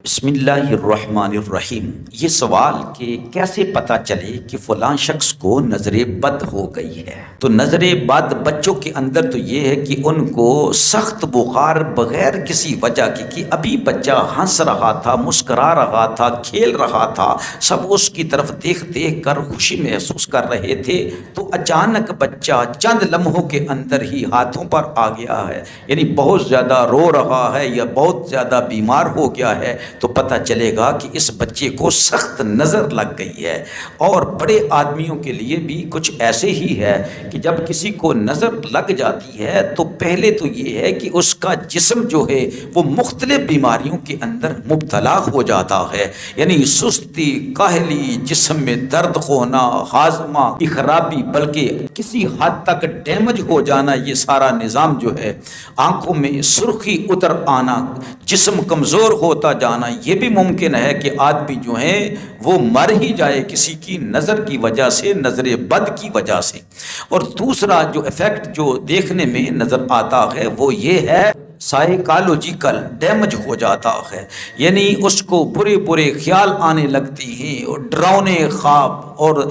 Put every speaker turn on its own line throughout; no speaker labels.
بسم اللہ الرحمن الرحیم۔ یہ سوال کہ کیسے پتہ چلے کہ فلاں شخص کو نظر بد ہو گئی ہے؟ تو نظر بد بچوں کے اندر تو یہ ہے کہ ان کو سخت بخار بغیر کسی وجہ کی، کہ ابھی بچہ ہنس رہا تھا، مسکرا رہا تھا، کھیل رہا تھا، سب اس کی طرف دیکھ دیکھ کر خوشی محسوس کر رہے تھے، تو اچانک بچہ چند لمحوں کے اندر ہی ہاتھوں پر آ گیا ہے، یعنی بہت زیادہ رو رہا ہے یا بہت زیادہ بیمار ہو گیا ہے، تو پتہ چلے گا کہ اس بچے کو سخت نظر لگ گئی ہے۔ اور بڑے آدمیوں کے لیے بھی کچھ ایسے ہی ہے کہ جب کسی کو نظر لگ جاتی ہے تو پہلے تو یہ ہے کہ اس کا جسم جو ہے وہ مختلف بیماریوں کے اندر مبتلا ہو جاتا ہے، یعنی سستی، کاہلی، جسم میں درد ہونا، ہاضمہ کی خرابی، بلکہ کسی حد تک ڈیمیج ہو جانا، یہ سارا نظام جو ہے، آنکھوں میں سرخی اتر آنا، جسم کمزور ہوتا جانا، یہ بھی ممکن ہے کہ آدمی جو ہیں وہ مر ہی جائے کسی کی نظر کی وجہ سے، نظر بد کی وجہ سے۔ اور دوسرا جو ایفیکٹ جو دیکھنے میں نظر آتا ہے وہ یہ ہے سائیکالوجیکل ڈیمیج ہو جاتا ہے، یعنی اس کو برے برے خیال آنے لگتی ہیں، اور ڈراؤنے خواب، اور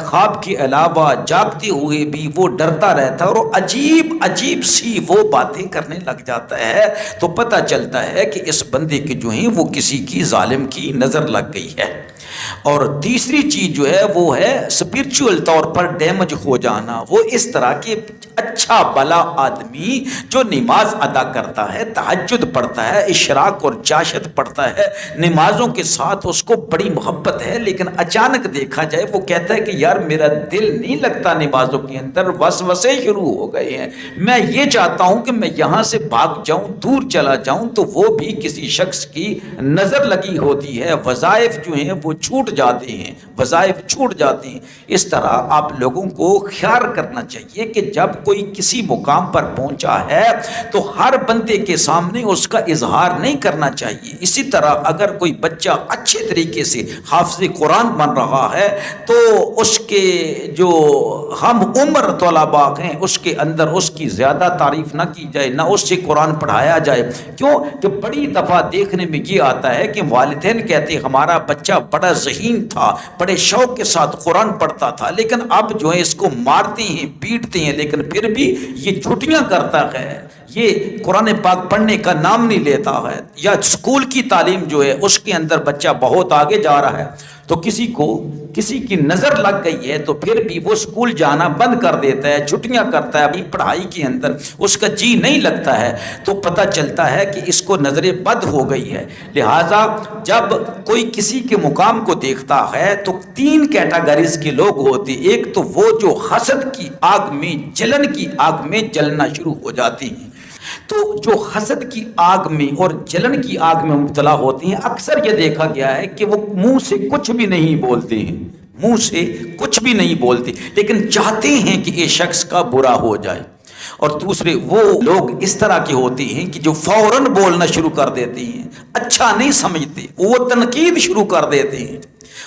خواب کے علاوہ جاگتے ہوئے بھی وہ ڈرتا رہتا ہے، اور عجیب عجیب سی وہ باتیں کرنے لگ جاتا ہے، تو پتہ چلتا ہے کہ اس بندے کے جو ہیں وہ کسی کی ظالم کی نظر لگ گئی ہے۔ اور تیسری چیز جو ہے وہ ہے اسپرچول طور پر ڈیمیج ہو جانا۔ وہ اس طرح کے اچھا بھلا آدمی جو نماز ادا کرتا ہے، تہجد پڑھتا ہے، اشراق اور چاشت پڑھتا ہے، نمازوں کے ساتھ اس کو بڑی محبت ہے، لیکن اچانک دیکھا جائے وہ کہتا ہے کہ یار میرا دل نہیں لگتا نمازوں کے اندر، وسوسے شروع ہو گئے ہیں، میں یہ چاہتا ہوں کہ میں یہاں سے بھاگ جاؤں، دور چلا جاؤں، تو وہ بھی کسی شخص کی نظر لگی ہوتی ہے، وظائف جو ہیں وہ چھوٹ جاتے ہیں، وظائف چھوٹ جاتے ہیں۔ اس طرح آپ لوگوں کو خیال کرنا چاہیے کہ جب کوئی کسی مقام پر پہنچا ہے تو ہر بندے کے سامنے اس کا اظہار نہیں کرنا چاہیے۔ اسی طرح اگر کوئی بچہ اچھے طریقے سے حافظ قرآن بن رہا ہے تو اس کے جو ہم عمر طلباء ہیں اس کے اندر اس کی زیادہ تعریف نہ کی جائے، نہ اس سے قرآن پڑھایا جائے۔ کیوں کہ بڑی دفعہ دیکھنے میں یہ آتا ہے کہ والدین کہتے ہیں ہمارا بچہ بڑا ذہین تھا، بڑے شوق کے ساتھ قرآن پڑھتا تھا، لیکن اب جو ہے اس کو مارتے ہیں، پیٹتے ہیں، لیکن پھر بھی یہ چھٹیاں کرتا ہے، یہ قرآن پاک پڑھنے کا نام نہیں لیتا ہے، یا اسکول کی تعلیم جو ہے اس کے اندر بچہ بہت آگے جا رہا ہے، تو کسی کی نظر لگ گئی ہے تو پھر بھی وہ اسکول جانا بند کر دیتا ہے، چھٹیاں کرتا ہے، ابھی پڑھائی کے اندر اس کا جی نہیں لگتا ہے، تو پتہ چلتا ہے کہ اس کو نظر بد ہو گئی ہے۔ لہٰذا جب کوئی کسی کے مقام کو دیکھتا ہے تو تین کیٹاگریز کے لوگ ہوتے، ایک تو وہ جو حسد کی آگ میں، جلن کی آگ میں جلنا شروع ہو جاتے ہیں، تو جو حسد کی آگ میں اور جلن کی آگ میں مبتلا ہوتے ہیں، اکثر یہ دیکھا گیا ہے کہ وہ منہ سے کچھ بھی نہیں بولتے ہیں، منہ سے کچھ بھی نہیں بولتے، لیکن چاہتے ہیں کہ یہ شخص کا برا ہو جائے۔ اور دوسرے وہ لوگ اس طرح کے ہوتے ہیں کہ جو فوراً بولنا شروع کر دیتے ہیں، اچھا نہیں سمجھتے، وہ تنقید شروع کر دیتے ہیں،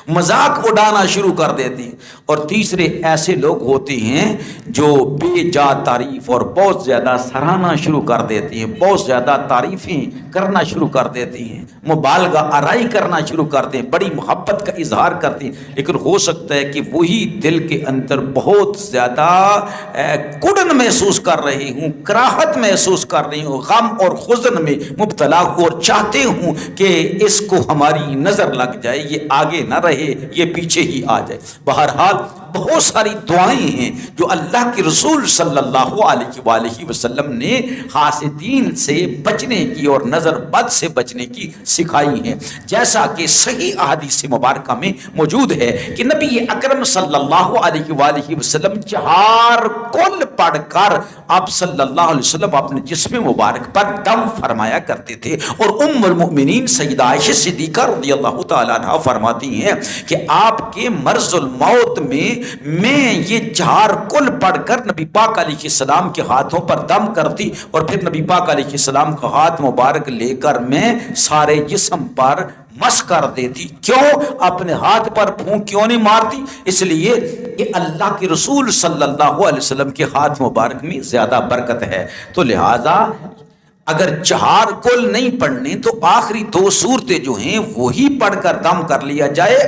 مذاق اڑانا شروع کر دیتے ہیں۔ اور تیسرے ایسے لوگ ہوتے ہیں جو بے جا تعریف اور بہت زیادہ سراہنا شروع کر دیتے ہیں، بہت زیادہ تعریفیں کرنا شروع کر دیتے ہیں، مبالغہ آرائی کرنا شروع کرتے ہیں، بڑی محبت کا اظہار کرتے ہیں، لیکن ہو سکتا ہے کہ وہی دل کے اندر بہت زیادہ کڑن محسوس کر رہے ہوں، کراہت محسوس کر رہے ہوں، غم اور حزن میں مبتلا ہوں، اور چاہتے ہوں کہ اس کو ہماری نظر لگ جائے، یہ آگے نہ رہے، یہ پیچھے ہی آ جائے۔ بہرحال بہت ساری دعائیں ہیں جو اللہ کے رسول صلی اللہ علیہ وآلہ وسلم نے حاسدین سے بچنے کی اور نظر بد سے بچنے کی سکھائی ہیں، جیسا کہ صحیح احادیث مبارکہ میں موجود ہے کہ نبی اکرم صلی اللہ علیہ وآلہ وسلم 4 کل پڑھ کر آپ صلی اللہ علیہ وسلم اپنے جسم مبارک پر دم فرمایا کرتے تھے، اور ام المؤمنین سیدہ عائشہ صدیقہ رضی اللہ تعالیٰ عنہا فرماتی ہیں کہ آپ کے مرض الموت میں یہ 4 کل پڑھ کر نبی پاک علیہ السلام کے ہاتھوں پر دم کرتی، اور پھر نبی پاک علیہ السلام کا ہاتھ مبارک لے کر میں سارے جسم پر مس کر دیتی۔ کیوں اپنے ہاتھ پر پھونک کیوں نہیں مارتی؟ اس لیے کہ اللہ کے رسول صلی اللہ علیہ وسلم کے ہاتھ مبارک میں زیادہ برکت ہے۔ تو لہٰذا اگر 4 کل نہیں پڑھنے تو آخری 2 صورتیں جو ہیں وہی پڑھ کر دم کر لیا جائے.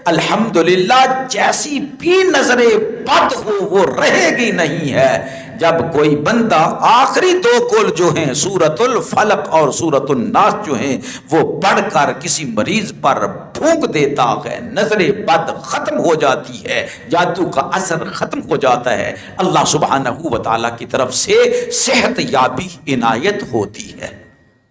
الحمدللہ جیسی بھی نظر بد ہو وہ رہے گی نہیں ہے. جب کوئی بندہ آخری 2 کل جو ہیں سورۃ الفلق اور سورۃ الناس جو ہیں وہ پڑھ کر کسی مریض پر پھونک دیتا ہے، نظر بد ختم ہو جاتی ہے، جادو کا اثر ختم ہو جاتا ہے، اللہ سبحانہ و تعالیٰ کی طرف سے صحت یابی عنایت ہوتی ہے.